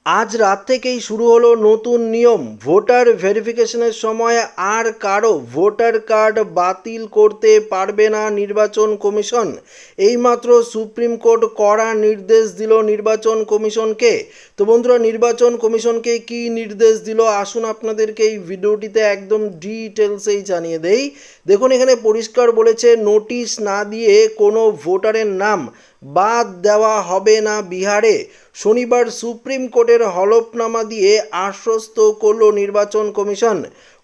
আজ রাত থেকেই শুরু হলো নতুন নিয়ম। ভোটার ভেরিফিকেশনের সময় আর কারো ভোটার কার্ড বাতিল করতে পারবে না নির্বাচন কমিশন। এইমাত্র সুপ্রিম কোর্ট কড়া নির্দেশ দিল নির্বাচন কমিশনকে। তো বন্ধুরা, নির্বাচন কমিশনকে কি নির্দেশ দিল আসুন আপনাদেরকে এই ভিডিওটিতে একদম ডিটেলসেই জানিয়ে দেই। দেখুন, এখানে পরিষ্কার বলেছে নোটিশ না দিয়ে কোনো ভোটারের নাম বাদ দেওয়া হবে না বিহারে। শনিবার সুপ্রিম কোর্টের হলফনামা দিয়ে আশ্বস্ত করল নির্বাচন কমিশন।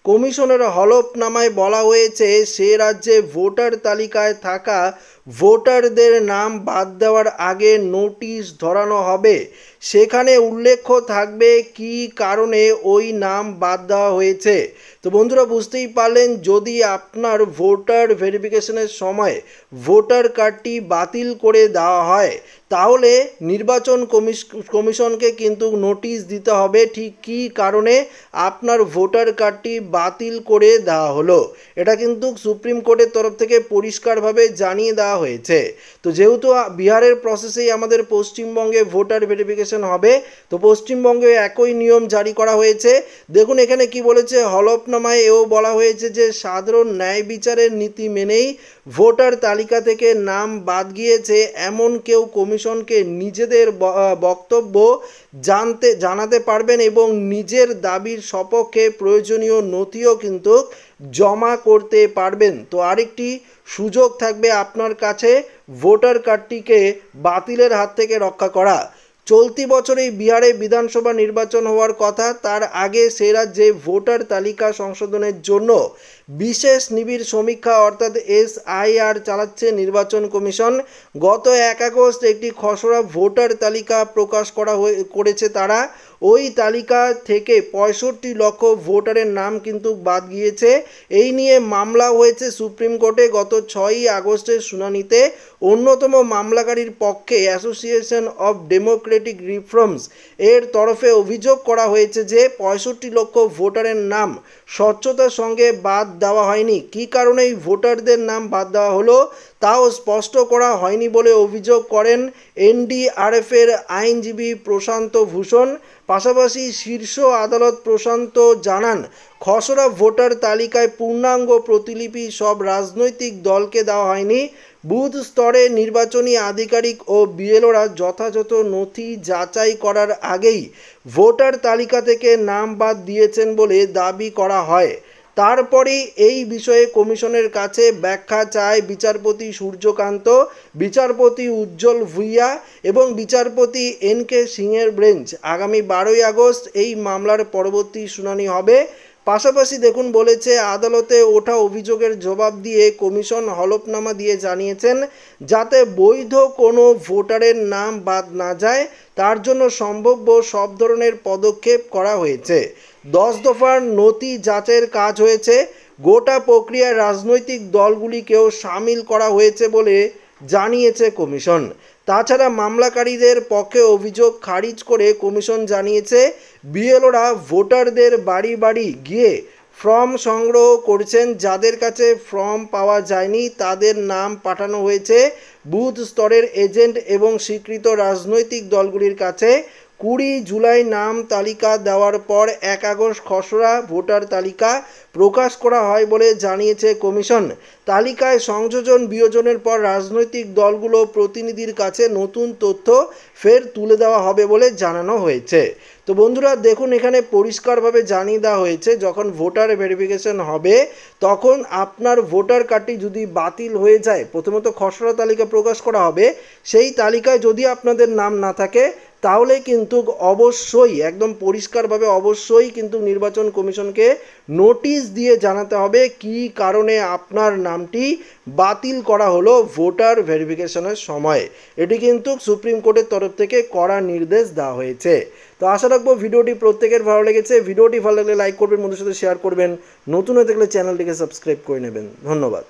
কমিশনের হলফনামায় বলা হয়েছে সে রাজ্যে ভোটার তালিকায় থাকা ভোটারদের নাম বাদ দেওয়ার আগে নোটিশ ধরানো হবে। সেখানে উল্লেখ থাকবে কী কারণে ওই নাম বাদ দেওয়া হয়েছে। তো বন্ধুরা, বুঝতেই পারলেন, যদি আপনার ভোটার ভেরিফিকেশনের সময় ভোটার কার্ডটি বাতিল করে দেওয়া হয় তাহলে নির্বাচন কমিশনকে কিন্তু নোটিশ দিতে হবে ঠিক কী কারণে আপনার ভোটার কার্ডটি বাতিল করে দেওয়া হলো। এটা কিন্তু সুপ্রিম কোর্টের তরফ থেকে পরিষ্কারভাবে জানিয়ে দেওয়া হয়েছে। তো যেহেতু বিহারের প্রসেসেই আমাদের পশ্চিমবঙ্গে ভোটার ভেরিফিকেশন হবে, তো পশ্চিমবঙ্গে একই নিয়ম জারি করা হয়েছে। দেখুন এখানে কি বলেছে হলফনামায়, এও বলা হয়েছে যে সাধারণ ন্যায় বিচারের নীতি মেনেই ভোটার তালিকা থেকে নাম বাদ গিয়েছে এমন কেউ কমিশনকে নিজেদের বক্তব্য জানাতে পারবেন এবং নিজের দাবির সপক্ষে প্রয়োজনীয় নথিও কিন্তু জমা করতে পারবেন। তো আরেকটি সুযোগ থাকবে আপনার কাছে ভোটার কার্ডটিকে বাতিলের হাত থেকে রক্ষা করা। চলতি বছরেই বিহারে বিধানসভা নির্বাচন হওয়ার কথা, তার আগে সে রাজ্যে ভোটার তালিকা সংশোধনের জন্য বিশেষ নিবিড় সমীক্ষা অর্থাৎ SIR চালাচ্ছে নির্বাচন কমিশন। গত 1 আগস্ট একটি খসড়া ভোটার তালিকা প্রকাশ করেছে তারা। ওই তালিকা থেকে 65 লক্ষ ভোটারের নাম কিন্তু বাদ গিয়েছে। এই নিয়ে মামলা হয়েছে সুপ্রিম কোর্টে। গত 6ই আগস্টের শুনানিতে অন্যতম মামলাকারীর পক্ষে অ্যাসোসিয়েশন অফ ডেমোক্রেটিক রিফর্মস এর তরফে অভিযোগ করা হয়েছে যে 65 লক্ষ ভোটারের নাম স্বচ্ছতার সঙ্গে বাদ দেওয়া হয়নি। কী কারণে এই ভোটারদের নাম বাদ দেওয়া হলো তাও স্পষ্ট করা হয়নি বলে অভিযোগ করেন NDRF এর আইনজীবী প্রশান্ত ভূষণ। পাশাপাশি শীর্ষ আদালত প্রশান্ত জানান, খসড়া ভোটার তালিকায় পূর্ণাঙ্গ প্রতিলিপি সব রাজনৈতিক দলকে দেওয়া হয়নি। বুথ স্তরে নির্বাচনী আধিকারিক ও BLOরা যথাযথ নথি যাচাই করার আগেই ভোটার তালিকা থেকে নাম বাদ দিয়েছেন বলে দাবি করা হয়। তারপরেই এই বিষয়ে কমিশনের কাছে ব্যাখ্যা চায় বিচারপতি সূর্যকান্ত, বিচারপতি উজ্জ্বল ভুইয়া এবং বিচারপতি NK সিংয়ের বেঞ্চ। আগামী 12ই আগস্ট এই মামলার পরবর্তী শুনানি হবে। পাশাপাশি দেখুন বলেছে, আদালতে ওঠা অভিযোগের জবাব দিয়ে কমিশন হলফনামা দিয়ে জানিয়েছেন যাতে বৈধ কোনো ভোটারের নাম বাদ না যায় তার জন্য সম্ভাব্য সব ধরনের পদক্ষেপ করা হয়েছে। 10 দফার নথি যাচাইয়ের কাজ হয়েছে। গোটা প্রক্রিয়ায় রাজনৈতিক দলগুলিকেও সামিল করা হয়েছে বলে জানিয়েছে কমিশন। তাছাড়া মামলাকারীদের পক্ষে অভিযোগ খারিজ করে কমিশন জানিয়েছে BLOরা ভোটারদের বাড়ি বাড়ি গিয়ে ফর্ম সংগ্রহ করছেন। যাদের কাছে ফর্ম পাওয়া যায়নি তাদের নাম পাঠানো হয়েছে বুথ স্তরের এজেন্ট এবং স্বীকৃত রাজনৈতিক দলগুলির কাছে। 20 জুলাই নাম তালিকা দেওয়ার পর 1 আগস্ট খসড়া ভোটার তালিকা প্রকাশ করা হয় বলে জানিয়েছে কমিশন। তালিকায় সংযোজন বিয়োজনের পর রাজনৈতিক দলগুলো প্রতিনিধির কাছে নতুন তথ্য ফের তুলে দেওয়া হবে বলে জানানো হয়েছে। তো বন্ধুরা, দেখুন এখানে পরিষ্কারভাবে জানিয়ে দেওয়া হয়েছে যখন ভোটার ভেরিফিকেশন হবে তখন আপনার ভোটার কার্ডটি যদি বাতিল হয়ে যায়, প্রথমত খসড়া তালিকা প্রকাশ করা হবে, সেই তালিকায় যদি আপনাদের নাম না থাকে তাহলে কিন্তু অবশ্যই একদম পরিষ্কারভাবে অবশ্যই কিন্তু নির্বাচন কমিশনকে নোটিশ দিয়ে জানাতে হবে কী কারণে আপনার নামটি বাতিল করা হলো ভোটার ভেরিফিকেশনের সময়। এটি কিন্তু সুপ্রিম কোর্টের তরফ থেকে কড়া নির্দেশ দেওয়া হয়েছে। তো আশা রাখবো ভিডিওটি প্রত্যেকের ভালো লেগেছে। ভিডিওটি ভালো লাগলে লাইক করবেন, বন্ধুদের সাথে শেয়ার করবেন, নতুন হয়ে থাকলে চ্যানেলটিকে সাবস্ক্রাইব করে নেবেন। ধন্যবাদ।